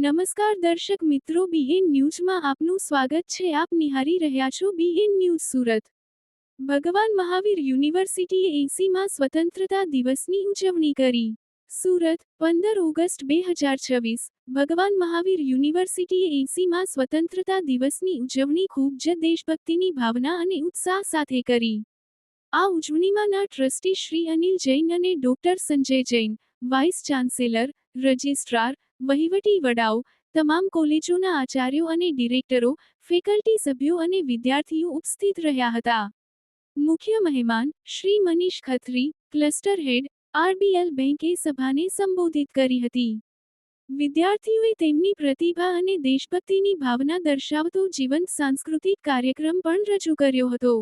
નમસ્કાર દર્શક મિત્રો, બીએન ન્યૂઝમાં આપનું સ્વાગત છે. આપ નિહાળી રહ્યા છો બીએન ન્યૂઝ સુરત. ભગવાન મહાવીર યુનિવર્સિટીએ 80મા સ્વતંત્રતા દિવસની ઉજવણી કરી. સુરત, 15 ઓગસ્ટ 2026. ભગવાન મહાવીર યુનિવર્સિટીએ 80મા સ્વતંત્રતા દિવસની ઉજવણી ખૂબ જ દેશભક્તિની ભાવના અને ઉત્સાહ સાથે કરી. આ ઉજવણીમાંના ટ્રસ્ટી શ્રી અનિલ જૈન અને doctor Sanjay Jain, vice chancellor, registrar, વહીવટી વડાઓ, તમામ કોલેજોના આચાર્યો અને ડિરેક્ટરો, ફેકલ્ટી સભ્યો અને વિદ્યાર્થીઓ ઉપસ્થિત રહ્યા હતા. મુખ્ય મહેમાન શ્રી મનીષ ખત્રી, ક્લસ્ટર હેડ, આરબીએલ બેંકે સભાને સંબોધિત કરી હતી. વિદ્યાર્થીઓએ તેમની પ્રતિભા અને દેશભક્તિની ભાવના દર્શાવતો જીવંત સાંસ્કૃતિક કાર્યક્રમ પણ રજૂ કર્યો હતો.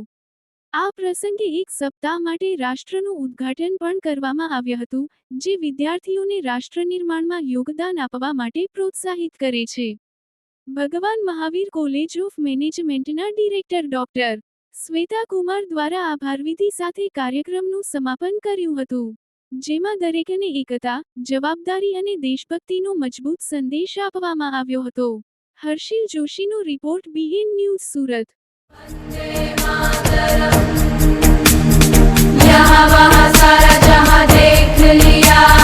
આ પ્રસંગે એક સપ્તાહ માટે રાષ્ટ્રનું ઉદ્ઘાટન પણ કરવામાં આવ્યું હતું, જે વિદ્યાર્થીઓને રાષ્ટ્ર નિર્માણમાં યોગદાન આપવા માટે પ્રોત્સાહિત કરે છે. ભગવાન મહાવીર કોલેજ ઓફ મેનેજમેન્ટના ડિરેક્ટર ડોક્ટર શ્વેતા કુમાર દ્વારા આભારવિધિ સાથે કાર્યક્રમનું સમાપન કર્યું હતું, જેમાં દરેકને એકતા, જવાબદારી અને દેશભક્તિનો મજબૂત સંદેશ આપવામાં આવ્યો હતો. હર્ષિલ જોશીનો રિપોર્ટ, બીએન ન્યૂઝ સુરત. यहाँ वहाँ सारा जहाँ देख लिया।